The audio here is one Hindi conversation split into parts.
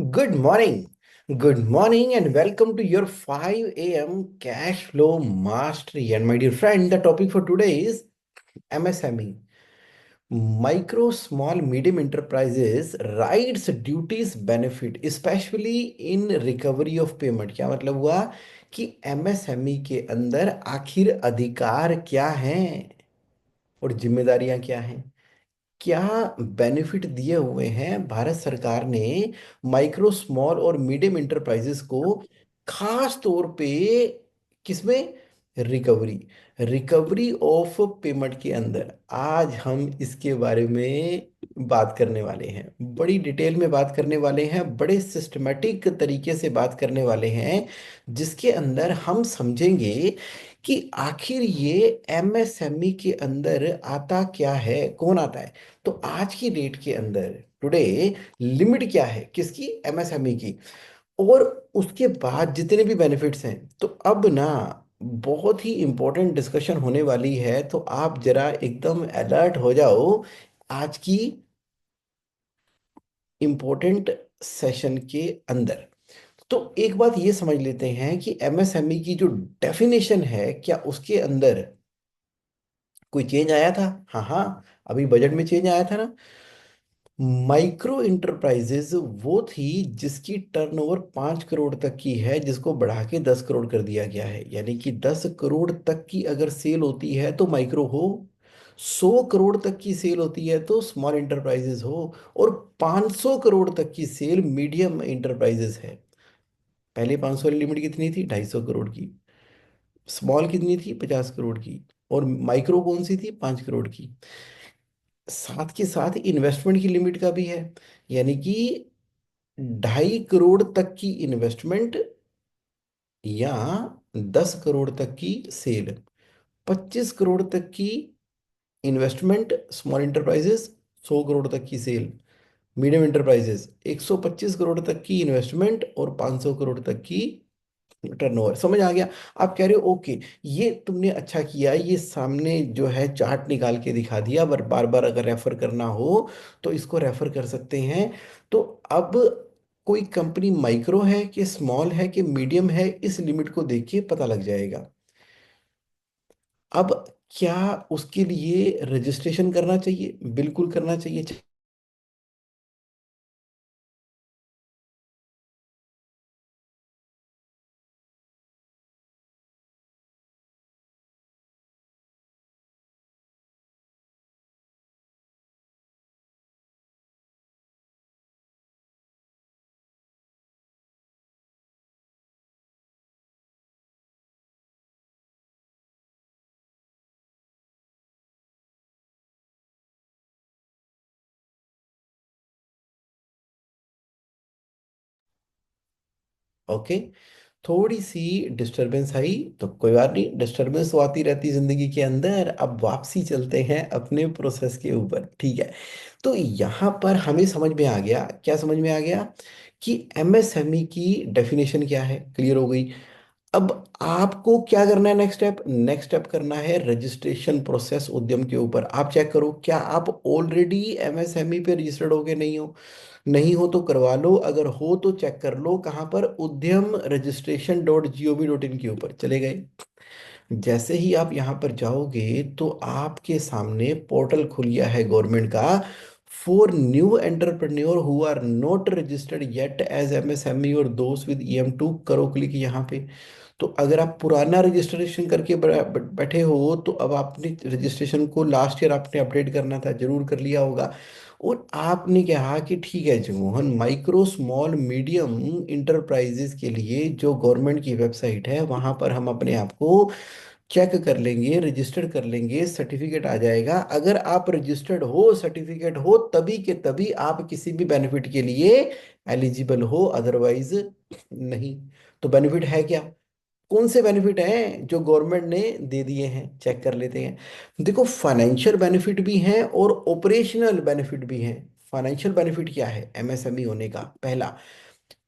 Good morning. Good morning and welcome to your 5 a.m. cash flow mastery. And my dear friend, the topic for today is MSME. Micro, small, medium enterprises rights, duties, benefit, especially in recovery of payment. क्या मतलब हुआ कि MSME के अंदर आखिर अधिकार क्या हैं और जिम्मेदारियां क्या हैं, क्या बेनिफिट दिए हुए हैं भारत सरकार ने माइक्रो स्मॉल और मीडियम इंटरप्राइजेस को, खास तौर पे किसमें, रिकवरी रिकवरी ऑफ पेमेंट के अंदर। आज हम इसके बारे में बात करने वाले हैं, बड़ी डिटेल में बात करने वाले हैं, बड़े सिस्टमेटिक तरीके से बात करने वाले हैं, जिसके अंदर हम समझेंगे कि आखिर ये एमएसएमई के अंदर आता क्या है, कौन आता है। तो आज की डेट के अंदर, टुडे, लिमिट क्या है किसकी, एमएसएमई की, और उसके बाद जितने भी बेनिफिट्स हैं। तो अब ना बहुत ही इंपॉर्टेंट डिस्कशन होने वाली है, तो आप जरा एकदम अलर्ट हो जाओ आज की इंपॉर्टेंट सेशन के अंदर। तो एक बात ये समझ लेते हैं कि एमएसएमई की जो डेफिनेशन है, क्या उसके अंदर कोई चेंज आया था? हाँ हाँ, अभी बजट में चेंज आया था ना। माइक्रो इंटरप्राइजेज वो थी जिसकी टर्नओवर 5 करोड़ तक की है, जिसको बढ़ा के 10 करोड़ कर दिया गया है। यानी कि 10 करोड़ तक की अगर सेल होती है तो माइक्रो हो, 100 करोड़ तक की सेल होती है तो स्मॉल इंटरप्राइजेज हो, और 500 करोड़ तक की सेल मीडियम इंटरप्राइजेज है। पहले 500 वाली लिमिट कितनी थी? 250 करोड़ की। स्मॉल कितनी थी? 50 करोड़ की। और माइक्रो कौन सी थी? 5 करोड़ की। साथ के साथ इन्वेस्टमेंट की लिमिट का भी है, यानी कि 2.5 करोड़ तक की इन्वेस्टमेंट या 10 करोड़ तक की सेल। 25 करोड़ तक की इन्वेस्टमेंट स्मॉल इंटरप्राइजेस, 100 करोड़ तक की सेल मीडियम इंटरप्राइजेस, 125 करोड़ तक की इन्वेस्टमेंट और 500 करोड़ तक की टर्नओवर। समझ आ गया? आप कह रहे हो ओके, ये तुमने अच्छा किया, ये सामने जो है चार्ट निकाल के दिखा दिया, पर बार बार अगर रेफर करना हो तो इसको रेफर कर सकते हैं। तो अब कोई कंपनी माइक्रो है कि स्मॉल है कि मीडियम है, इस लिमिट को देख के पता लग जाएगा। अब क्या उसके लिए रजिस्ट्रेशन करना चाहिए? बिल्कुल करना चाहिए। ओके, थोड़ी सी डिस्टरबेंस आई तो कोई बात नहीं, डिस्टरबेंस तो आती रहती जिंदगी के अंदर। अब वापसी चलते हैं अपने प्रोसेस के ऊपर, ठीक है। तो यहाँ पर हमें समझ में आ गया, क्या समझ में आ गया कि एमएसएमई की डेफिनेशन क्या है, क्लियर हो गई। अब आपको क्या करना है? नेक्स्ट स्टेप करना है रजिस्ट्रेशन प्रोसेस उद्यम के ऊपर। आप चेक करो, क्या आप ऑलरेडी एमएसएमई पे रजिस्टर्ड हो के नहीं हो? नहीं हो तो करवा लो, अगर हो तो चेक कर लो कहाँ पर, उद्यम रजिस्ट्रेशन .gov.in के ऊपर चले गए। जैसे ही आप यहाँ पर जाओगे तो आपके सामने पोर्टल खुल गया है गवर्नमेंट का, for new entrepreneur who are not registered yet as MSME और दोस्त विद EM2। करो क्लिक यहाँ पे। तो अगर आप पुराना रजिस्ट्रेशन करके बैठे हो तो अब आपने रजिस्ट्रेशन को लास्ट ईयर आपने अपडेट करना था, जरूर कर लिया होगा। और आपने कहा कि ठीक है जी Mohan, micro small medium enterprises के लिए जो गवर्नमेंट की वेबसाइट है वहां पर हम अपने आप को चेक कर लेंगे, रजिस्टर कर लेंगे, सर्टिफिकेट आ जाएगा। अगर आप रजिस्टर्ड हो, सर्टिफिकेट हो, तभी के तभी आप किसी भी बेनिफिट के लिए एलिजिबल हो, अदरवाइज नहीं। तो बेनिफिट है क्या? कौन से बेनिफिट हैं जो गवर्नमेंट ने दे दिए हैं, चेक कर लेते हैं। देखो, फाइनेंशियल बेनिफिट भी हैं और ऑपरेशनल बेनिफिट भी हैं। फाइनेंशियल बेनिफिट क्या है एमएसएमई होने का? पहला,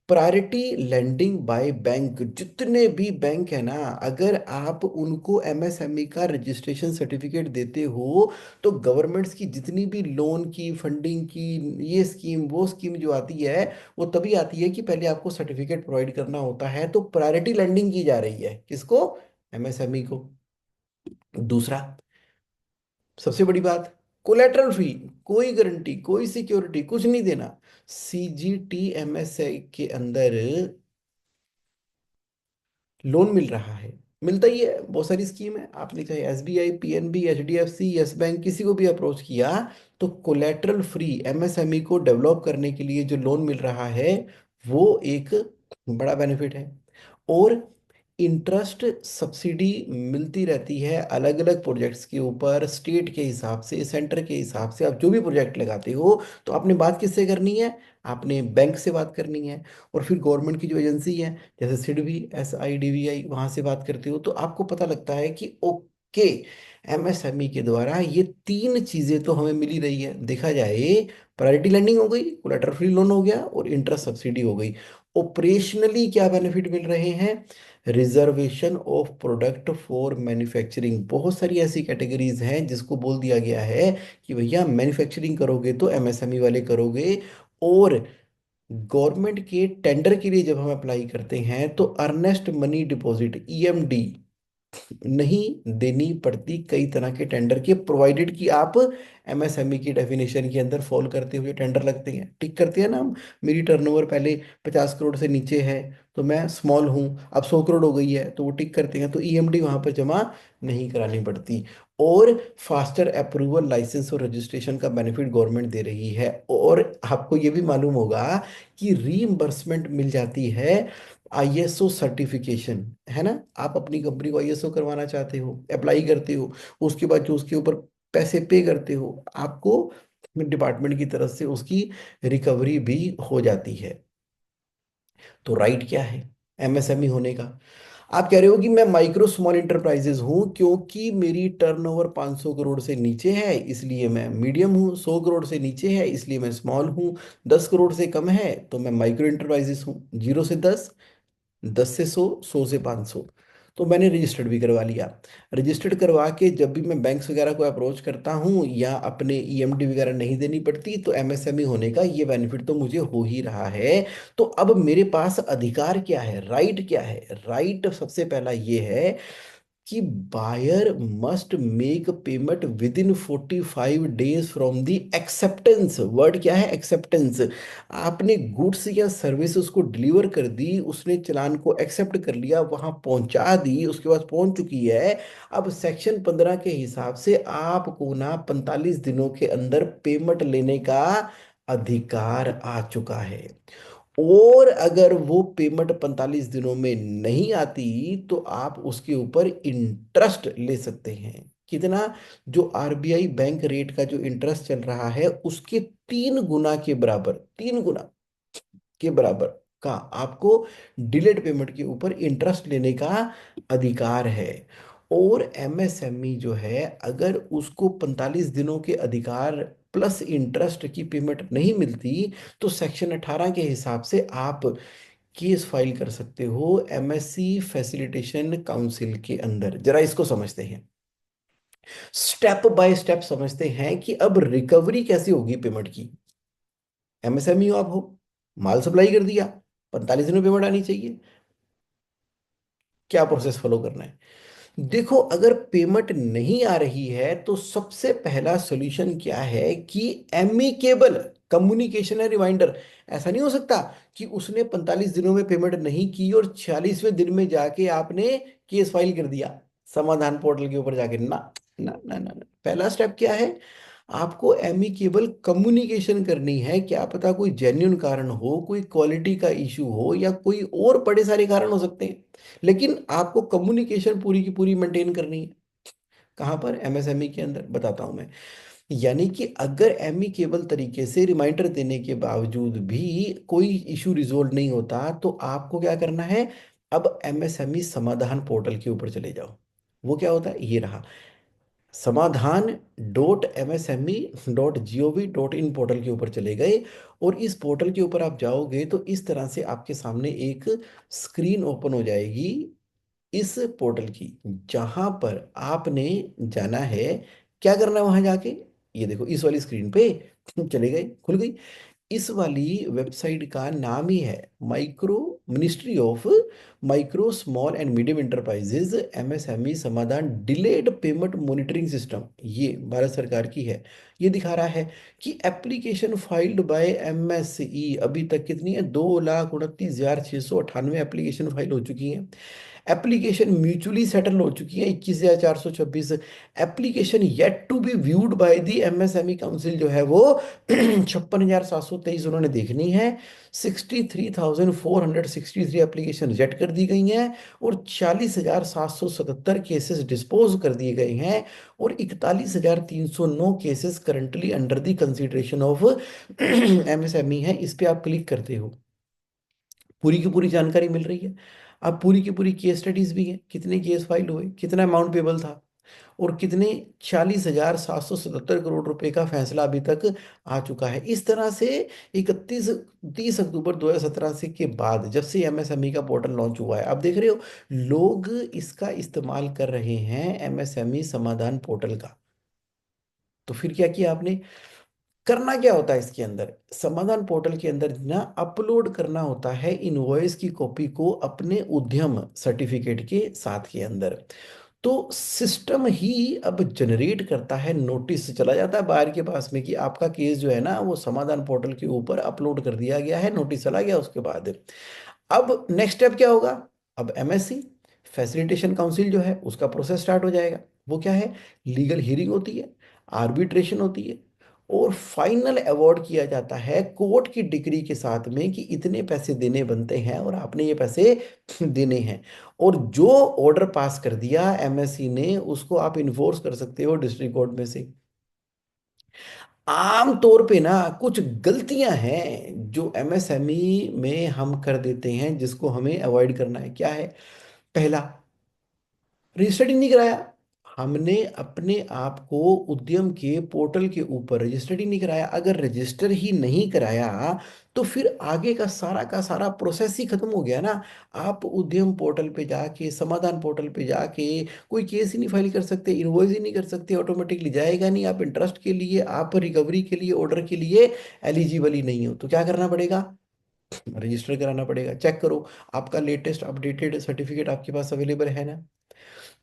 प्रायोरिटी लेंडिंग बाय बैंक, जितने भी बैंक है ना, अगर आप उनको एमएसएमई का रजिस्ट्रेशन सर्टिफिकेट देते हो, तो गवर्नमेंट्स की जितनी भी लोन की फंडिंग की ये स्कीम वो स्कीम जो आती है, वो तभी आती है कि पहले आपको सर्टिफिकेट प्रोवाइड करना होता है। तो प्रायोरिटी लेंडिंग की जा रही है किसको? एमएसएमई को। दूसरा, सबसे बड़ी बात, कोलेटरल फ्री, कोई गारंटी कोई सिक्योरिटी कुछ नहीं देना। सीजीटीएमएसए के अंदर लोन मिल रहा है, मिलता ही है, बहुत सारी स्कीम है। आपने चाहे SBI, PNB, HDFC, yes bank किसी को भी अप्रोच किया, तो कोलेटरल फ्री एमएसएमई को डेवलप करने के लिए जो लोन मिल रहा है, वो एक बड़ा बेनिफिट है। और इंटरेस्ट सब्सिडी मिलती रहती है अलग अलग प्रोजेक्ट्स के ऊपर, स्टेट के हिसाब से, सेंटर के हिसाब से। आप जो भी प्रोजेक्ट लगाते हो, तो आपने बात किससे करनी है? आपने बैंक से बात करनी है। और फिर गवर्नमेंट की जो एजेंसी है, जैसे सिडबी, SIDBI, वहां से बात करते हो, तो आपको पता लगता है कि ओके, एमएसएमई के द्वारा ये तीन चीजें तो हमें मिल ही रही है। देखा जाए, प्रायोरिटी लैंडिंग हो गई, कोलेटरल फ्री लोन हो गया, और इंटरेस्ट सब्सिडी हो गई। ऑपरेशनली क्या बेनिफिट मिल रहे हैं? Reservation of product for manufacturing. बहुत सारी ऐसी कैटेगरीज हैं जिसको बोल दिया गया है कि भैया मैन्युफैक्चरिंग करोगे तो एमएसएमई वाले करोगे। और गवर्नमेंट के टेंडर के लिए जब हम अप्लाई करते हैं, तो अर्नेस्ट मनी डिपॉजिट, EMD, नहीं देनी पड़ती कई तरह के टेंडर के, प्रोवाइडेड कि आप एमएसएमई की डेफिनेशन के अंदर फॉल करते हुए टेंडर लगते हैं, टिक करते हैं ना हम। मेरी टर्नओवर पहले 50 करोड़ से नीचे है, तो मैं स्मॉल हूँ, अब 100 करोड़ हो गई है, तो वो टिक करते हैं, तो EMD वहां पर जमा नहीं करानी पड़ती। और फास्टर अप्रूवल, लाइसेंस और रजिस्ट्रेशन का बेनिफिट गवर्नमेंट दे रही है। और आपको ये भी मालूम होगा कि रीइंबर्समेंट मिल जाती है, ISO सर्टिफिकेशन, है ना। आप अपनी कंपनी को ISO करवाना चाहते हो, अप्लाई करते हो, उसके बाद जो उसके ऊपर पैसे पे करते हो, आपको डिपार्टमेंट की तरफ से उसकी रिकवरी भी हो जाती है। तो राइट क्या है एमएसएमई होने का? आप कह रहे हो कि मैं माइक्रो स्मॉल इंटरप्राइजेज हूं, क्योंकि मेरी टर्नओवर 500 करोड़ से नीचे है इसलिए मैं मीडियम हूँ, 100 करोड़ से नीचे है इसलिए मैं स्मॉल हूँ, 10 करोड़ से कम है तो मैं माइक्रो इंटरप्राइजेज हूँ, 0 से 10, 10 से 100, 100 से 500। तो मैंने रजिस्टर्ड भी करवा लिया। रजिस्टर्ड करवा के जब भी मैं बैंक्स वगैरह को अप्रोच करता हूँ, या अपने EMD वगैरह नहीं देनी पड़ती, तो एमएसएमई होने का ये बेनिफिट तो मुझे हो ही रहा है। तो अब मेरे पास अधिकार क्या है, राइट क्या है? राइट सबसे पहला ये है कि buyer must make payment within 45 days from the acceptance. Word क्या है? एक्सेप्टेंस। आपने गुड्स या सर्विस उसको डिलीवर कर दी, उसने चालान को एक्सेप्ट कर लिया, वहां पहुंचा दी, उसके बाद पहुंच चुकी है। अब सेक्शन 15 के हिसाब से आपको ना 45 दिनों के अंदर पेमेंट लेने का अधिकार आ चुका है। और अगर वो पेमेंट 45 दिनों में नहीं आती, तो आप उसके ऊपर इंटरेस्ट ले सकते हैं। कितना? जो RBI बैंक रेट का जो इंटरेस्ट चल रहा है, उसके 3 गुना के बराबर, 3 गुना के बराबर का आपको डिलेड पेमेंट के ऊपर इंटरेस्ट लेने का अधिकार है। और एमएसएमई जो है, अगर उसको 45 दिनों के अधिकार प्लस इंटरेस्ट की पेमेंट नहीं मिलती, तो सेक्शन 18 के हिसाब से आप केस फाइल कर सकते हो MSC फैसिलिटेशन काउंसिल के अंदर। जरा इसको समझते हैं, स्टेप बाय स्टेप समझते हैं कि अब रिकवरी कैसे होगी पेमेंट की। MSME हो आप, हो, माल सप्लाई कर दिया, 45 दिन में पेमेंट आनी चाहिए, क्या प्रोसेस फॉलो करना है? देखो, अगर पेमेंट नहीं आ रही है, तो सबसे पहला सॉल्यूशन क्या है कि एमिकेबल कम्युनिकेशन है, रिमाइंडर। ऐसा नहीं हो सकता कि उसने 45 दिनों में पेमेंट नहीं की और 46वें दिन में जाके आपने केस फाइल कर दिया समाधान पोर्टल के ऊपर जाके। ना ना ना ना ना। पहला स्टेप क्या है? आपको एमिकेबल कम्युनिकेशन करनी है। क्या पता कोई जेन्युइन कारण हो, कोई क्वालिटी का इशू हो, या कोई और बड़े सारे कारण हो सकते हैं, लेकिन आपको कम्युनिकेशन पूरी की पूरी मेंटेन करनी है। कहाँ पर? MSME के अंदर, बताता हूं मैं। यानी कि अगर एमिकेबल तरीके से रिमाइंडर देने के बावजूद भी कोई इशू रिजोल्व नहीं होता, तो आपको क्या करना है? अब MSME समाधान पोर्टल के ऊपर चले जाओ। वो क्या होता है? ये रहा, समाधान .msme.gov.in पोर्टल के ऊपर चले गए, और इस पोर्टल के ऊपर आप जाओगे तो इस तरह से आपके सामने एक स्क्रीन ओपन हो जाएगी इस पोर्टल की, जहां पर आपने जाना है। क्या करना है वहां जाके, ये देखो इस वाली स्क्रीन पे चले गए, खुल गई। इस वाली वेबसाइट का नाम ही है micro ministry of micro small and medium enterprises MSME समाधान डिलेड पेमेंट मॉनिटरिंग सिस्टम, ये भारत सरकार की है। ये दिखा रहा है कि एप्लीकेशन फाइल्ड बाय एमएसई अभी तक कितनी है, 2,29,698 एप्लीकेशन फाइल हो चुकी हैं। एप्लीकेशन म्यूचुअली सेटल हो चुकी है 21,426। Application yet to be viewed by the MSME council जो है वो 56,723 उन्होंने देखनी है। 63,463 एप्लीकेशन रिजेक्ट कर दी गई हैं, और 40,777 केसेस डिस्पोज कर दिए गए हैं, और 41,309 cases currently under the consideration of MSME है। इस पे आप क्लिक करते हो, पूरी की पूरी जानकारी मिल रही है। अब पूरी की पूरी केस स्टडीज भी है, कितने केस फाइल हुए, कितना अमाउंट पेबल था, और कितने 40,777 करोड़ रुपए का फैसला अभी तक आ चुका है। इस तरह से 30 अक्टूबर 2017 से के बाद, जब से एमएसएमई का पोर्टल लॉन्च हुआ है, आप देख रहे हो लोग इसका इस्तेमाल कर रहे हैं, एमएसएमई समाधान पोर्टल का। तो फिर क्या किया आपने, करना क्या होता है इसके अंदर, समाधान पोर्टल के अंदर ना अपलोड करना होता है इनवॉइस की कॉपी को अपने उद्यम सर्टिफिकेट के साथ के अंदर। तो सिस्टम ही अब जनरेट करता है, नोटिस चला जाता है बाहर के पास में कि आपका केस जो है ना वो समाधान पोर्टल के ऊपर अपलोड कर दिया गया है, नोटिस चला गया। उसके बाद अब नेक्स्ट स्टेप क्या होगा, अब एमएससी फैसिलिटेशन काउंसिल जो है उसका प्रोसेस स्टार्ट हो जाएगा। वो क्या है, लीगल हियरिंग होती है, आर्बिट्रेशन होती है, और फाइनल अवार्ड किया जाता है कोर्ट की डिग्री के साथ में कि इतने पैसे देने बनते हैं और आपने ये पैसे देने हैं। और जो ऑर्डर पास कर दिया एमएससी ने उसको आप इन्फोर्स कर सकते हो डिस्ट्रिक्ट कोर्ट में से। आम तौर पे ना कुछ गलतियां हैं जो एमएसएमई में हम कर देते हैं, जिसको हमें अवॉइड करना है। क्या है, पहला, रजिस्टर्ड ही नहीं कराया। हमने अपने आप को उद्यम के पोर्टल के ऊपर रजिस्टर्ड ही नहीं कराया। अगर रजिस्टर ही नहीं कराया तो फिर आगे का सारा प्रोसेस ही खत्म हो गया ना। आप उद्यम पोर्टल पे जाके, समाधान पोर्टल पे जाके कोई केस ही नहीं फाइल कर सकते, इनवॉइस ही नहीं कर सकते, ऑटोमेटिकली जाएगा नहीं। आप इंटरेस्ट के लिए, आप रिकवरी के लिए, ऑर्डर के लिए एलिजिबल ही नहीं हो। तो क्या करना पड़ेगा, रजिस्टर कराना पड़ेगा। चेक करो आपका लेटेस्ट अपडेटेड सर्टिफिकेट आपके पास अवेलेबल है ना।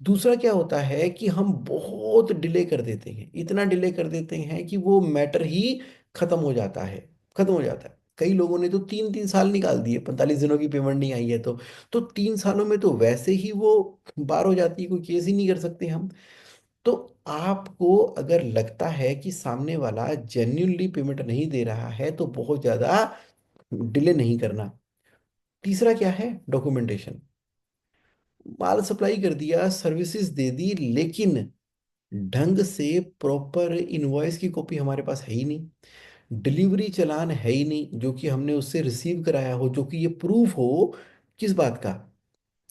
दूसरा क्या होता है कि हम बहुत डिले कर देते हैं, इतना डिले कर देते हैं कि वो मैटर ही खत्म हो जाता है, खत्म हो जाता है। कई लोगों ने तो 3-3 साल निकाल दिए, 45 दिनों की पेमेंट नहीं आई है तो 3 सालों में तो वैसे ही वो बार हो जाती है, कोई केस ही नहीं कर सकते हम। तो आपको अगर लगता है कि सामने वाला जेन्युइनली पेमेंट नहीं दे रहा है तो बहुत ज़्यादा डिले नहीं करना। तीसरा क्या है, डॉक्यूमेंटेशन। माल सप्लाई कर दिया, सर्विसेज दे दी, लेकिन ढंग से प्रॉपर इनवॉइस की कॉपी हमारे पास है ही नहीं, डिलीवरी चालान है ही नहीं जो कि हमने उससे रिसीव कराया हो, जो कि ये प्रूफ हो किस बात का,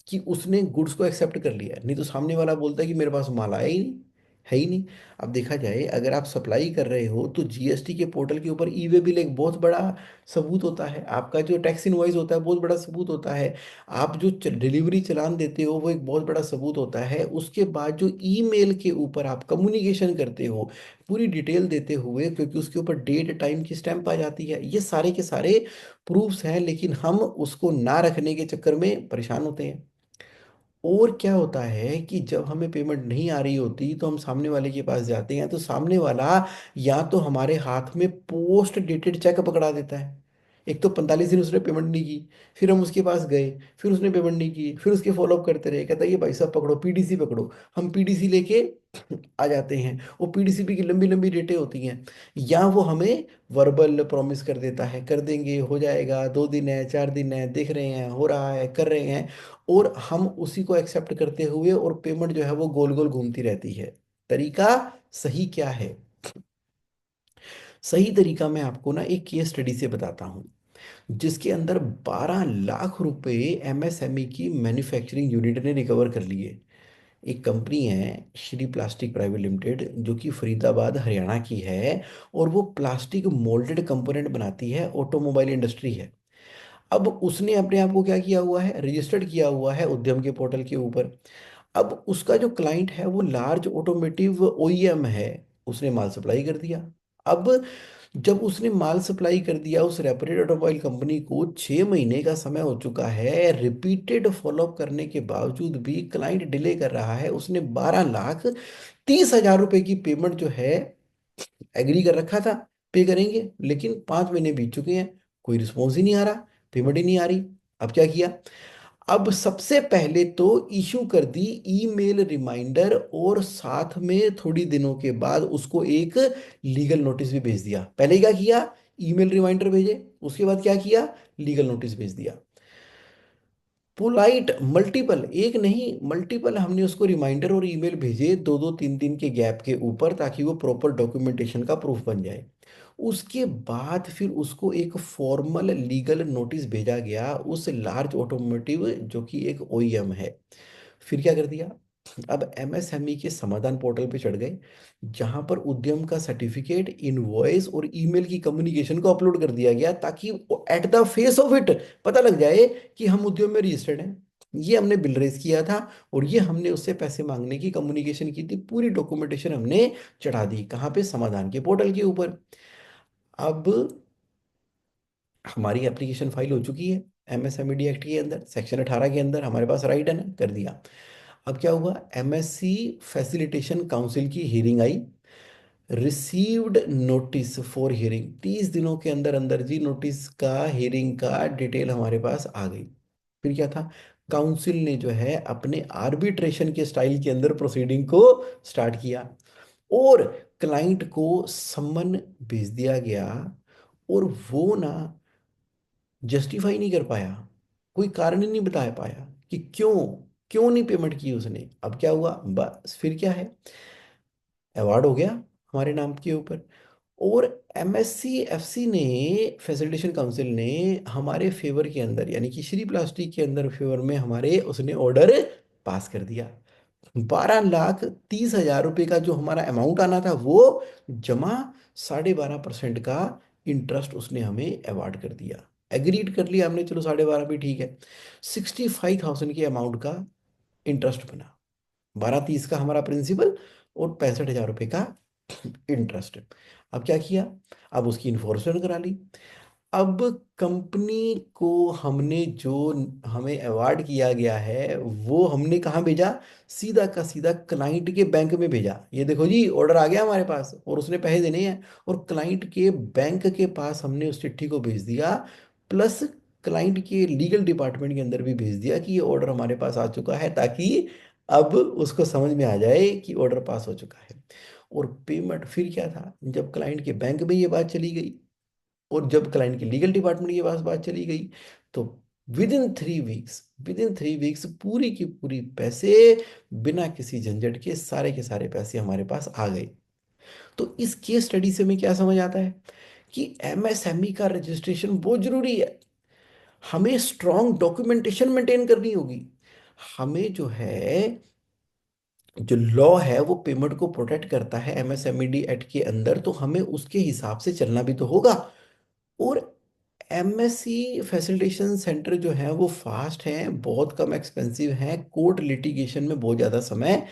कि उसने गुड्स को एक्सेप्ट कर लिया है। नहीं तो सामने वाला बोलता है कि मेरे पास माल आया ही नहीं, है ही नहीं। अब देखा जाए, अगर आप सप्लाई कर रहे हो तो जीएसटी के पोर्टल के ऊपर ई वे बिल एक बहुत बड़ा सबूत होता है, आपका जो टैक्स इनवॉइस होता है बहुत बड़ा सबूत होता है, आप जो डिलीवरी चालान देते हो वो एक बहुत बड़ा सबूत होता है। उसके बाद जो ईमेल के ऊपर आप कम्युनिकेशन करते हो पूरी डिटेल देते हुए, क्योंकि उसके ऊपर डेट टाइम की स्टैंप आ जाती है, ये सारे के सारे प्रूफ्स हैं, लेकिन हम उसको ना रखने के चक्कर में परेशान होते हैं। और क्या होता है कि जब हमें पेमेंट नहीं आ रही होती तो हम सामने वाले के पास जाते हैं, तो सामने वाला या तो हमारे हाथ में पोस्ट डेटेड चेक पकड़ा देता है। एक तो 45 दिन उसने पेमेंट नहीं की, फिर हम उसके पास गए, फिर उसने पेमेंट नहीं की, फिर उसके फॉलोअप करते रहे, कहता है ये भाई साहब पकड़ो, पीडीसी पकड़ो। हम पीडीसी लेके आ जाते हैं, वो पीडीसी की लंबी लंबी डेटें होती हैं। या वो हमें वर्बल प्रॉमिस कर देता है, कर देंगे, हो जाएगा, 2 दिन है, 4 दिन है, देख रहे हैं, हो रहा है, कर रहे हैं, और हम उसी को एक्सेप्ट करते हुए, और पेमेंट जो है वो गोल गोल घूमती रहती है। तरीका सही क्या है, सही तरीका मैं आपको ना एक केस स्टडी से बताता हूँ, जिसके अंदर 12 लाख रुपए एमएसएमई की मैन्युफैक्चरिंग यूनिट ने रिकवर कर लिए। एक कंपनी है श्री प्लास्टिक प्राइवेट लिमिटेड, जो कि फरीदाबाद हरियाणा की है, और वो प्लास्टिक मोल्डेड कंपोनेंट बनाती है, ऑटोमोबाइल इंडस्ट्री है। अब उसने अपने आप को क्या किया हुआ है, रजिस्टर्ड किया हुआ है उद्यम के पोर्टल के ऊपर। अब उसका जो क्लाइंट है वो लार्ज ऑटोमेटिव ओईएम है। उसने माल सप्लाई कर दिया। अब जब उसने माल सप्लाई कर दिया उस रेपरेड ऑटोमोबाइल कंपनी को, 6 महीने का समय हो चुका है, रिपीटेड फॉलोअप करने के बावजूद भी क्लाइंट डिले कर रहा है। उसने 12,30,000 रुपए की पेमेंट जो है एग्री कर रखा था, पे करेंगे, लेकिन 5 महीने बीत चुके हैं, कोई रिस्पॉन्स ही नहीं आ रहा, पेमेंट ही नहीं आ रही। अब क्या किया? अब सबसे पहले तो इशू कर दी ईमेल रिमाइंडर, और साथ में थोड़ी दिनों के बाद उसको एक लीगल नोटिस भी भेज दिया। पहले क्या किया? ईमेल रिमाइंडर भेजे, उसके बाद क्या किया? लीगल नोटिस भेज दिया। पोलाइट मल्टीपल, एक नहीं मल्टीपल, हमने उसको रिमाइंडर और ईमेल भेजे 2-2 3 दिन के गैप के ऊपर, ताकि वो प्रॉपर डॉक्यूमेंटेशन का प्रूफ बन जाए। उसके बाद फिर उसको एक फॉर्मल लीगल नोटिस भेजा गया उस लार्ज ऑटोमोटिव जो कि एक ओईएम है। फिर क्या कर दिया? अब एमएसएमई के समाधान पोर्टल पे चढ़ गए, जहां पर उद्यम का सर्टिफिकेट, इनवॉइस और ईमेल की कम्युनिकेशन को अपलोड कर दिया गया, ताकि at the face of it पता लग जाए कि हम उद्यम में रजिस्टर्ड हैं, ये हमने बिल रेज किया था, और ये हमने उससे पैसे मांगने की कम्युनिकेशन की थी। पूरी डॉक्यूमेंटेशन हमने चढ़ा दी कहाँ पे? समाधान के पोर्टल के ऊपर। अब हमारी एप्लीकेशन फाइल हो चुकी है एमएसएमईडी एक्ट के अंदर, सेक्शन 18 के अंदर, हमारे पास राइट है ना, कर दिया। अब क्या हुआ? एमएससी फैसिलिटेशन काउंसिल की hearing I. Received notice for hearing, 30 दिनों के अंदर अंदर जी नोटिस का, हियरिंग का डिटेल हमारे पास आ गई। फिर क्या था? काउंसिल ने जो है अपने आर्बिट्रेशन के स्टाइल के अंदर प्रोसीडिंग को स्टार्ट किया, और क्लाइंट को सम्मन भेज दिया गया, और वो ना जस्टिफाई नहीं कर पाया, कोई कारण ही नहीं बता पाया कि क्यों, क्यों नहीं पेमेंट की उसने। अब क्या हुआ? बस फिर क्या है, अवार्ड हो गया हमारे नाम के ऊपर। और एमएससी एफसी ने, फैसिलिटेशन काउंसिल ने, हमारे फेवर के अंदर, यानी कि श्री प्लास्टिक के अंदर फेवर में हमारे उसने ऑर्डर पास कर दिया। 12,30,000 रुपये का जो हमारा अमाउंट आना था वो जमा, 12.5% का इंटरेस्ट उसने हमें अवार्ड कर दिया। एग्रीड कर लिया हमने, चलो 12.5 भी ठीक है। 65,000 के अमाउंट का इंटरेस्ट बना, 12,30 का हमारा प्रिंसिपल और 65,000 रुपये का इंटरेस्ट। अब क्या किया? अब उसकी इन्फोर्समेंट करा ली। अब कंपनी को हमने जो, हमें अवार्ड किया गया है वो हमने कहाँ भेजा? सीधा का सीधा क्लाइंट के बैंक में भेजा। ये देखो जी, ऑर्डर आ गया हमारे पास और उसने पैसे देने हैं, और क्लाइंट के बैंक के पास हमने उस चिट्ठी को भेज दिया, प्लस क्लाइंट के लीगल डिपार्टमेंट के अंदर भी भेज दिया कि ये ऑर्डर हमारे पास आ चुका है, ताकि अब उसको समझ में आ जाए कि ऑर्डर पास हो चुका है। और पेमेंट फिर क्या था? जब क्लाइंट के बैंक में ये बात चली गई, और जब क्लाइंट के लीगल डिपार्टमेंट के पास बात चली गई, तो विद इन 3 वीक्स पूरी की पूरी पैसे, बिना किसी झंझट के सारे पैसे हमारे पास आ गए। तो इस केस स्टडी से हमें क्या समझ आता है? कि एमएसएमई का रजिस्ट्रेशन बहुत जरूरी है। हमें स्ट्रॉन्ग डॉक्यूमेंटेशन मेंटेन करनी होगी। हमें जो है, जो लॉ है वो पेमेंट को प्रोटेक्ट करता है एमएसएमईडी एक्ट के अंदर, तो हमें उसके हिसाब से चलना भी तो होगा। और एमएससी फैसिलिटेशन सेंटर जो है वो फास्ट हैं, बहुत कम एक्सपेंसिव हैं, कोर्ट लिटिगेशन में बहुत ज़्यादा समय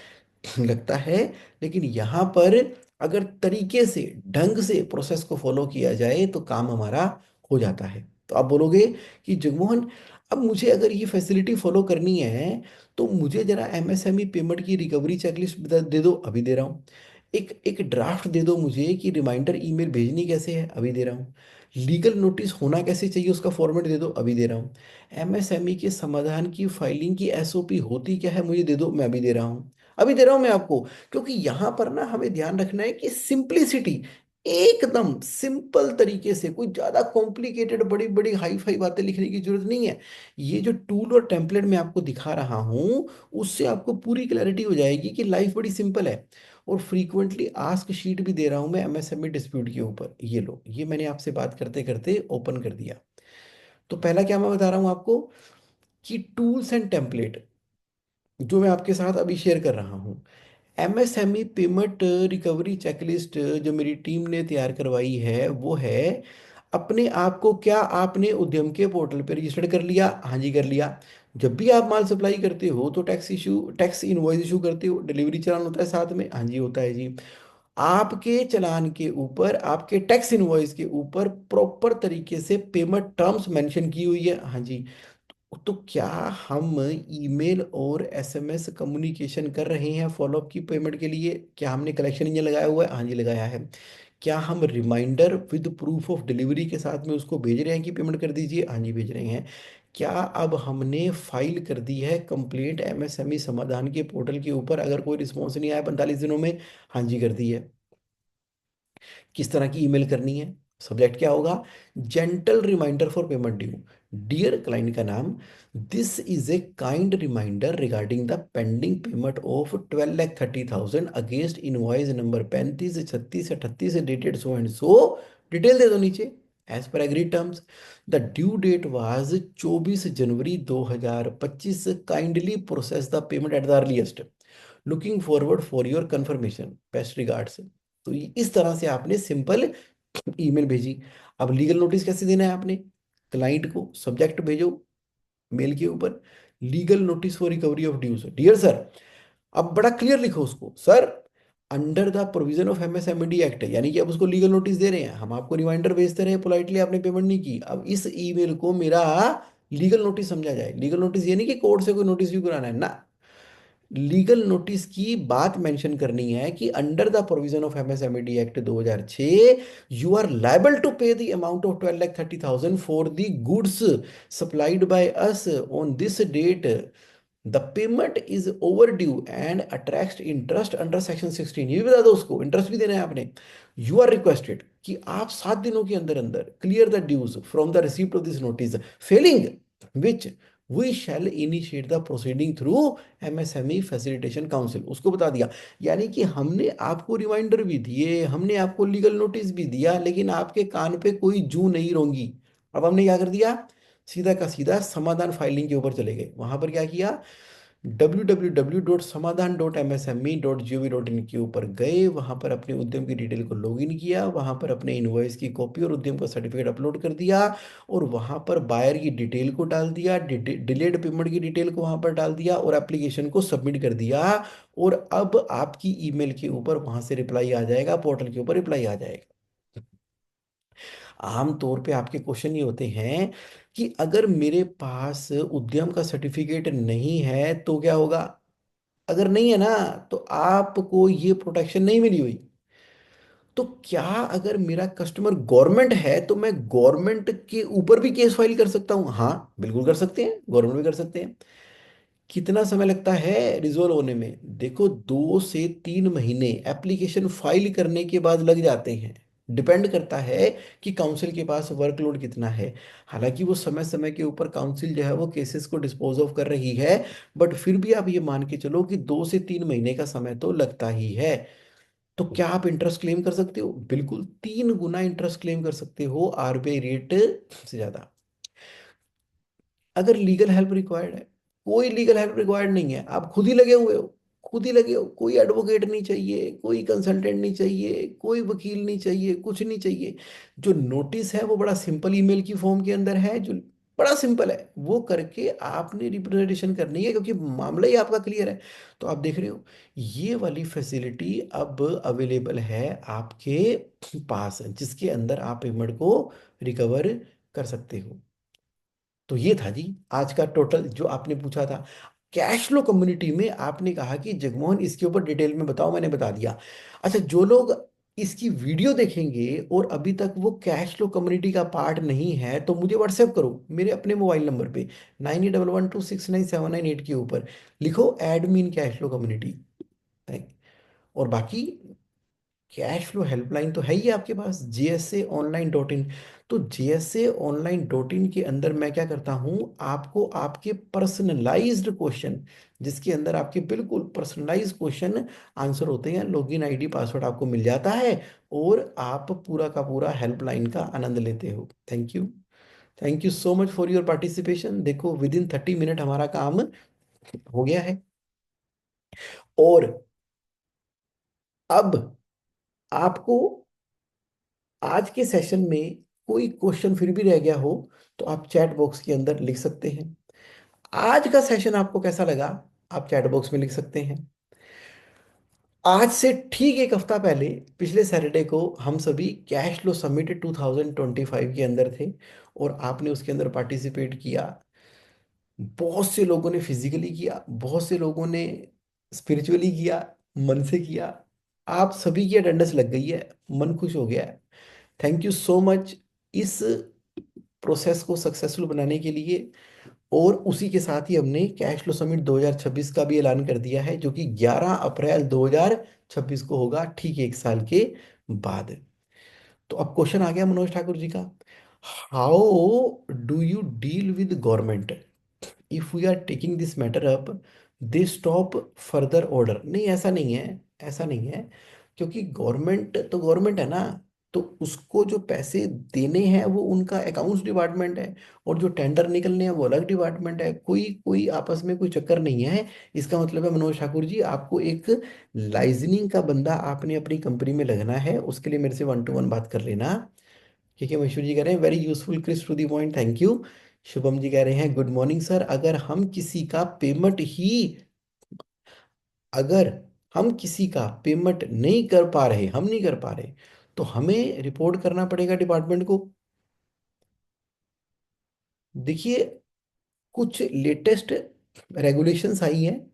लगता है, लेकिन यहाँ पर अगर तरीके से, ढंग से प्रोसेस को फॉलो किया जाए तो काम हमारा हो जाता है। तो आप बोलोगे कि जगमोहन, अब मुझे अगर ये फैसिलिटी फॉलो करनी है तो मुझे जरा एमएसएमई पेमेंट की रिकवरी चेकलिस्ट दे दो, अभी दे रहा हूँ। एक एक ड्राफ्ट दे दो मुझे कि रिमाइंडर ईमेल भेजनी कैसे है, अभी दे रहा हूँ। लीगल नोटिस होना कैसे चाहिए उसका फॉर्मेट दे दो, अभी दे रहा हूँ। एमएसएमई के समाधान की फाइलिंग की एसओपी होती क्या है, मुझे दे दो, मैं अभी दे रहा हूँ। अभी दे रहा हूं मैं आपको। क्योंकि यहां पर ना हमें ध्यान रखना है कि सिंपलिसिटी, एकदम सिंपल तरीके से, कोई ज्यादा कॉम्प्लिकेटेड बड़ी बड़ी हाई फाई बातें लिखने की जरूरत नहीं है। ये जो टूल और टेम्पलेट मैं आपको दिखा रहा हूं, उससे आपको पूरी क्लैरिटी हो जाएगी कि लाइफ बड़ी सिंपल है। और फ्रीक्वेंटली आस्क शीट भी दे रहा हूं मैं एमएसएमई डिस्प्यूट के ऊपर, ये लो, ये मैंने आपसे बात करते करते ओपन कर दिया। तो पहला क्या मैं बता रहा हूं आपको, कि टूल्स एंड टेम्पलेट, जो मैं आपके साथ अभी शेयर कर रहा हूँ। एमएसएमई पेमेंट रिकवरी चेकलिस्ट जो मेरी टीम ने तैयार करवाई है वो है, अपने आप को क्या आपने उद्यम के पोर्टल पर रजिस्टर्ड कर लिया? हाँ जी, कर लिया। जब भी आप माल सप्लाई करते हो तो टैक्स इनवॉइस इशू करते हो, डिलीवरी चालान होता है साथ में, हाँ जी होता है जी। आपके चालान के ऊपर, आपके टैक्स इनवॉइस के ऊपर प्रॉपर तरीके से पेमेंट टर्म्स मेंशन की हुई है, हाँ जी। तो क्या हम ईमेल और एसएमएस कम्युनिकेशन कर रहे हैं फॉलोअप की पेमेंट के लिए? क्या हमने कलेक्शन इंजन लगाया हुआ है? हाँ जी लगाया है। क्या हम reminder with proof of delivery के साथ में उसको भेज रहे हैं कि पेमेंट कर दीजिए? हाँ जी भेज रहे हैं। क्या अब हमने फाइल कर दी है कंप्लेंट एमएसएमई समाधान के पोर्टल के ऊपर अगर कोई रिस्पॉन्स नहीं आया 45 दिनों में? हाँ जी कर दी है। किस तरह की ईमेल करनी है? सब्जेक्ट क्या होगा? Gentle reminder for payment due. Dear client का नाम, this is a kind reminder regarding the pending payment of 12,30,000 against invoice number 35 36 38 dated so and so. Detail दे दो नीचे। As per agree terms, the due date was 24 January 2025। Kindly process the payment at the earliest. Looking forward for your confirmation, best regards. तो इस तरह से आपने सिंपल ईमेल भेजी। अब लीगल नोटिस कैसे देना है आपने? क्लाइंट को सब्जेक्ट भेजो मेल के ऊपर, legal notice for recovery of dues dear sir. अब बड़ा क्लियर लिखो उसको, sir under the provision of MSMED act, यानी कि अब उसको लीगल नोटिस दे रहे हैं, हम आपको रिमाइंडर भेजते रहे पोलाइटली, आपने पेमेंट नहीं की, अब इस ईमेल को मेरा लीगल नोटिस समझा जाए। लीगल नोटिस ये नहीं कि कोर्ट से कोई नोटिस भी कराना है ना, लीगल नोटिस की बात मेंशन करनी है कि under the provision of MSMED act 2006 you are liable to pay the amount of 12,30,000 for the goods supplied by us on this date. The payment is overdue and attract interest under section 16। ये भी बता दो उसको, इंटरेस्ट भी देना है आपने। यू आर रिक्वेस्टेड कि आप 7 दिनों के अंदर अंदर clear the dues from the receipt of this notice, failing which we shall initiate the proceeding through MSME facilitation council. उसको बता दिया, यानी कि हमने आपको रिमाइंडर भी दिए, हमने आपको लीगल नोटिस भी दिया, लेकिन आपके कान पे कोई जू नहीं रोंगी। अब हमने क्या कर दिया, सीधा का सीधा समाधान फाइलिंग के ऊपर चले गए। वहां पर क्या किया, www.samadhan.msme.gov.in के ऊपर गए, वहां पर अपने उद्यम की डिटेल को लॉगिन किया, वहां पर अपने इनवॉइस की कॉपी और उद्यम का सर्टिफिकेट अपलोड कर दिया, और वहां पर बायर की डिटेल को डाल दिया, डिलेड पेमेंट की डिटेल को वहां पर डाल दिया, और एप्लीकेशन को सबमिट कर दिया। और अब आपकी ईमेल के ऊपर वहां से रिप्लाई आ जाएगा, पोर्टल के ऊपर रिप्लाई आ जाएगा। आम तौर पे आपके क्वेश्चन ये होते हैं कि अगर मेरे पास उद्यम का सर्टिफिकेट नहीं है तो क्या होगा? अगर नहीं है ना, तो आपको ये प्रोटेक्शन नहीं मिली हुई। तो क्या अगर मेरा कस्टमर गवर्नमेंट है तो मैं गवर्नमेंट के ऊपर भी केस फाइल कर सकता हूं? हाँ बिल्कुल कर सकते हैं, गवर्नमेंट भी कर सकते हैं। कितना समय लगता है रिजोल्व होने में? देखो 2 से 3 महीने एप्लीकेशन फाइल करने के बाद लग जाते हैं। डिपेंड करता है कि काउंसिल के पास वर्कलोड कितना है। हालांकि वो समय समय के ऊपर काउंसिल जो है वो केसेस को डिस्पोज ऑफ कर रही है, बट फिर भी आप ये मान के चलो कि 2 से 3 महीने का समय तो लगता ही है। तो क्या आप इंटरेस्ट क्लेम कर सकते हो? बिल्कुल 3 गुना इंटरेस्ट क्लेम कर सकते हो आरबीआई रेट से ज्यादा। अगर लीगल हेल्प रिक्वायर्ड है, कोई लीगल हेल्प रिक्वायर्ड नहीं है, आप खुद ही लगे हुए हो, खुद ही लगे हो, कोई एडवोकेट नहीं चाहिए, कोई कंसल्टेंट नहीं चाहिए, कोई वकील नहीं चाहिए, कुछ नहीं चाहिए। जो नोटिस है वो बड़ा सिंपल ईमेल की फॉर्म के अंदर है, जो बड़ा सिंपल है, वो करके आपने रिप्रेजेंटेशन करनी है, क्योंकि मामला ही आपका क्लियर है। तो आप देख रहे हो, ये वाली फैसिलिटी अब अवेलेबल है आपके पास, जिसके अंदर आप पेमेंट को रिकवर कर सकते हो। तो ये था जी आज का टोटल जो आपने पूछा था। कैश फ्लो कम्युनिटी में आपने कहा कि जगमोहन इसके ऊपर डिटेल में बताओ, मैंने बता दिया। अच्छा, जो लोग इसकी वीडियो देखेंगे और अभी तक वो कैश फ्लो कम्युनिटी का पार्ट नहीं है, तो मुझे व्हाट्सएप करो मेरे अपने मोबाइल नंबर पे 9811269798 के ऊपर लिखो एडमिन कैश फ्लो कम्युनिटी। और बाकी कैश फ्लो हेल्पलाइन तो है ही आपके पास, JSA online.in। तो JSA online.in के अंदर मैं क्या करता हूँ, आपको आपके पर्सनलाइज्ड क्वेश्चन, जिसके अंदर आपके बिल्कुल पर्सनलाइज्ड क्वेश्चन आंसर होते हैं, लॉगिन आईडी पासवर्ड आपको मिल जाता है, और आप पूरा का पूरा हेल्पलाइन का आनंद लेते हो। Thank you. Thank you so much for your participation. देखो विद इन 30 मिनट हमारा काम हो गया है। और अब आपको आज के सेशन में कोई क्वेश्चन फिर भी रह गया हो तो आप चैट बॉक्स के अंदर लिख सकते हैं। आज का सेशन आपको कैसा लगा, आप चैट बॉक्स में लिख सकते हैं। आज से ठीक एक हफ्ता पहले, पिछले सैटरडे को हम सभी कैश फ्लो समिट 2025 के अंदर थे, और आपने उसके अंदर पार्टिसिपेट किया। बहुत से लोगों ने फिजिकली किया, बहुत से लोगों ने स्पिरिचुअली किया, मन से किया। आप सभी की अटेंडेंस लग गई है, मन खुश हो गया है। थैंक यू सो मच इस प्रोसेस को सक्सेसफुल बनाने के लिए। और उसी के साथ ही हमने कैश फ्लो समिट 2026 का भी ऐलान कर दिया है, जो कि 11 अप्रैल 2026 को होगा, ठीक एक साल के बाद। तो अब क्वेश्चन आ गया मनोज ठाकुर जी का, how do you deal with government if we are taking this matter up, they stop further order. नहीं, ऐसा नहीं है, ऐसा नहीं है। क्योंकि गवर्नमेंट तो गवर्नमेंट है ना, तो उसको जो पैसे देने हैं वो उनका अकाउंट्स डिपार्टमेंट है, और जो टेंडर निकलने हैं वो अलग डिपार्टमेंट है। कोई कोई आपस में कोई चक्कर नहीं है। इसका मतलब है मनोज ठाकुर जी, आपको एक लाइजनिंग का बंदा आपने अपनी कंपनी में लगना है, उसके लिए मेरे से 1 to 1 बात कर लेना। ठीक है, मशहूर जी कह रहे हैं very useful crisp to the point, thank you. Shubham ji कह रहे हैं गुड मॉर्निंग सर, अगर हम किसी का पेमेंट नहीं कर पा रहे, हम नहीं कर पा रहे, तो हमें रिपोर्ट करना पड़ेगा डिपार्टमेंट को। देखिए, कुछ लेटेस्ट रेगुलेशंस आई हैं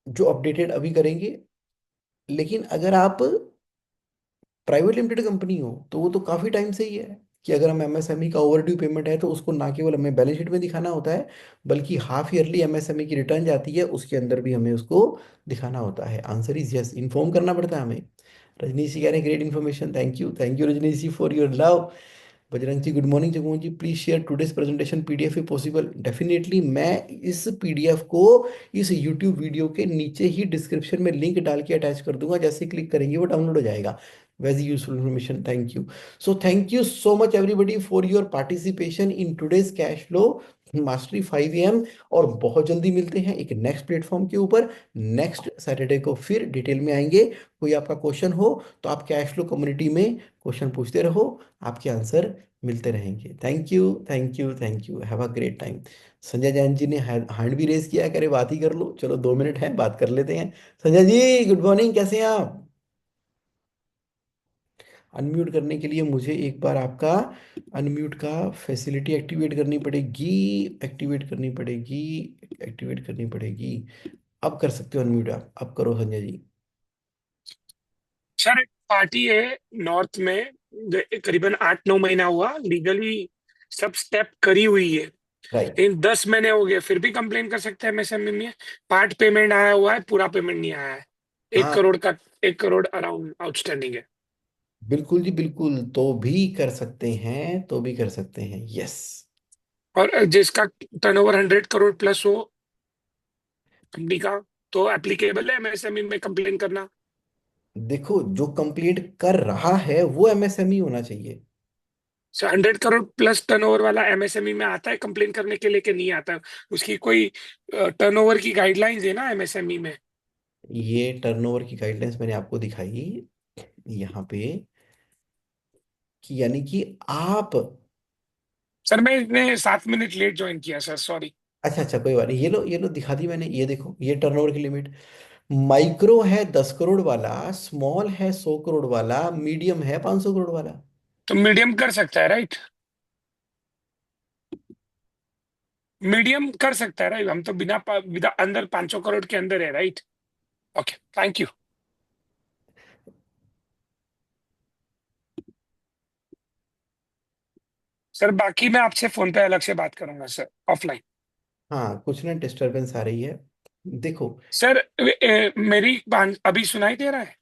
जो अपडेटेड अभी करेंगे। लेकिन अगर आप प्राइवेट लिमिटेड कंपनी हो तो वो तो काफ़ी टाइम से ही है कि अगर हम एमएसएमई का ओवर ड्यू पेमेंट है तो उसको ना केवल हमें बैलेंस शीट में दिखाना होता है, बल्कि हाफ ईयरली एमएसएमई की रिटर्न जाती है, उसके अंदर भी हमें उसको दिखाना होता है। आंसर इज यस, इन्फॉर्म करना पड़ता है हमें। रजनीश जी कह रहे हैं great information, thank you Rajneesh ji for your love. Bajrang ji good morning, Jagmohan ji please share today's presentation PDF if possible. Definitely मैं इस पीडीएफ को इस यूट्यूब वीडियो के नीचे ही डिस्क्रिप्शन में लिंक डाल के अटैच कर दूंगा, जैसे क्लिक करेंगे वो डाउनलोड हो जाएगा। Very useful information, thank you. So thank you so much everybody for your participation in today's cash flow mastery 5 AM। और बहुत जल्दी मिलते हैं एक नेक्स्ट प्लेटफॉर्म के ऊपर। नेक्स्ट सैटरडे को फिर डिटेल में आएंगे। कोई आपका क्वेश्चन हो तो आप कैश फ्लो कम्युनिटी में क्वेश्चन पूछते रहो, आपके आंसर मिलते रहेंगे। Thank you, thank you, thank you, have a great time. Sanjay Jain ji ने हैंड भी रेज किया है, कह रहे बात ही कर लो। चलो 2 मिनट है, बात कर लेते हैं। संजय जी गुड मॉर्निंग, कैसे हैं आप? अनम्यूट करने के लिए मुझे एक बार आपका अनम्यूट का फैसिलिटी एक्टिवेट करनी पड़ेगी, एक्टिवेट करनी पड़ेगी, एक्टिवेट करनी पड़ेगी। अब कर सकते हो अनम्यूट, आप अब करो संजय जी। सर एक पार्टी है नॉर्थ में, करीबन 8-9 महीना हुआ लीगली, सब स्टेप करी हुई है, राइट। लेकिन 10 महीने हो गए फिर भी कंप्लेन कर सकते हैं एमएसएमई में। पार्ट पेमेंट आया हुआ है, पूरा पेमेंट नहीं आया है। एक हाँ करोड़ का, 1 करोड़ अराउंड आउटस्टैंडिंग है। बिल्कुल जी बिल्कुल, तो भी कर सकते हैं, तो भी कर सकते हैं, यस। और जिसका टर्नओवर 100 करोड़ प्लस हो कंपनी का, तो एप्लीकेबल है एमएसएमई में कंप्लेन करना। देखो, जो कंप्लीट कर रहा है वो एमएसएमई होना चाहिए। सर 100 करोड़ प्लस टर्नओवर वाला एमएसएमई में आता है कंप्लेन करने के लिए कि नहीं आता है? उसकी कोई टर्नओवर की गाइडलाइंस है ना एमएसएमई में? ये टर्नओवर की गाइडलाइंस मैंने आपको दिखाई यहाँ पे, कि यानी कि आप, सर मैं इतने 7 मिनट लेट ज्वाइन किया सर, सॉरी। अच्छा अच्छा कोई बात नहीं, ये लो दिखा दी मैंने, ये देखो ये टर्नओवर की लिमिट। माइक्रो है 10 करोड़ वाला, स्मॉल है 100 करोड़ वाला, मीडियम है 500 करोड़ वाला। तो मीडियम कर सकता है राइट? मीडियम कर सकता है राइट? हम तो बिना अंदर 500 करोड़ के अंदर है right? Okay, thank you. Sir बाकी मैं आपसे फोन पे अलग से बात करूंगा सर, ऑफलाइन। हाँ कुछ ना डिस्टरबेंस आ रही है, देखो। सर मेरी अभी सुनाई दे रहा है?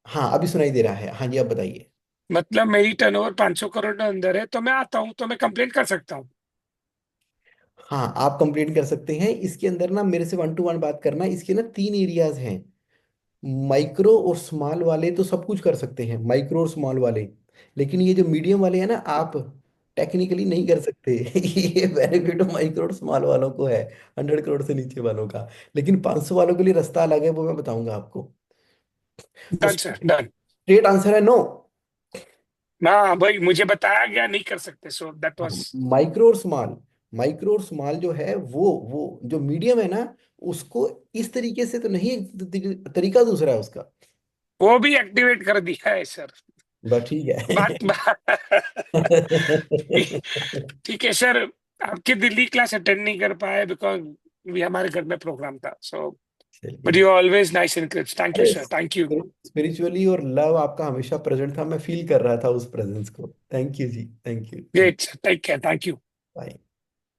हाँ अभी सुनाई दे रहा है, हाँ जी आप बताइए। मतलब मेरी टर्नओवर 500 करोड़ के अंदर है तो मैं आता हूँ, तो मैं कंप्लेंट कर सकता हूँ? हाँ आप कंप्लेंट कर सकते हैं, इसके अंदर ना मेरे से 1 to 1 बात करना। इसके ना 3 एरियाज हैं। माइक्रो और स्मॉल वाले तो सब कुछ कर सकते हैं, माइक्रो और स्मॉल वाले। लेकिन ये जो मीडियम वाले हैं ना, आप टेक्निकली नहीं कर सकते। ये बेनिफिट माइक्रो स्मॉल वालों को है, 100 करोड़ से नीचे वालों का। लेकिन 500 वालों के लिए रास्ता अलग है, वो मैं बताऊंगा आपको। तो done sir, done. Straight answer है नो। ना भाई, मुझे बताया गया नहीं कर सकते, सो दैट वाज। माइक्रो और स्मॉल, माइक्रो और स्मॉल जो है वो जो मीडियम है ना, उसको इस तरीके से तो नहीं, तरीका दूसरा है उसका। वो भी एक्टिवेट कर दिया है सर। बस ठीक बात है। ठीक है सर। आपकी दिल्ली क्लास अटेंड नहीं कर पाए बिकॉज भी हमारे घर में प्रोग्राम था, सो बट चलिए। You always nice and crisp. Thank you अरे सर, थैंक यू। स्पिरिचुअली और लव आपका हमेशा प्रेजेंट था, मैं फील कर रहा था उस प्रेजेंस को। थैंक यू जी, thank you, thank. Great sir, take care, thank you. Bye.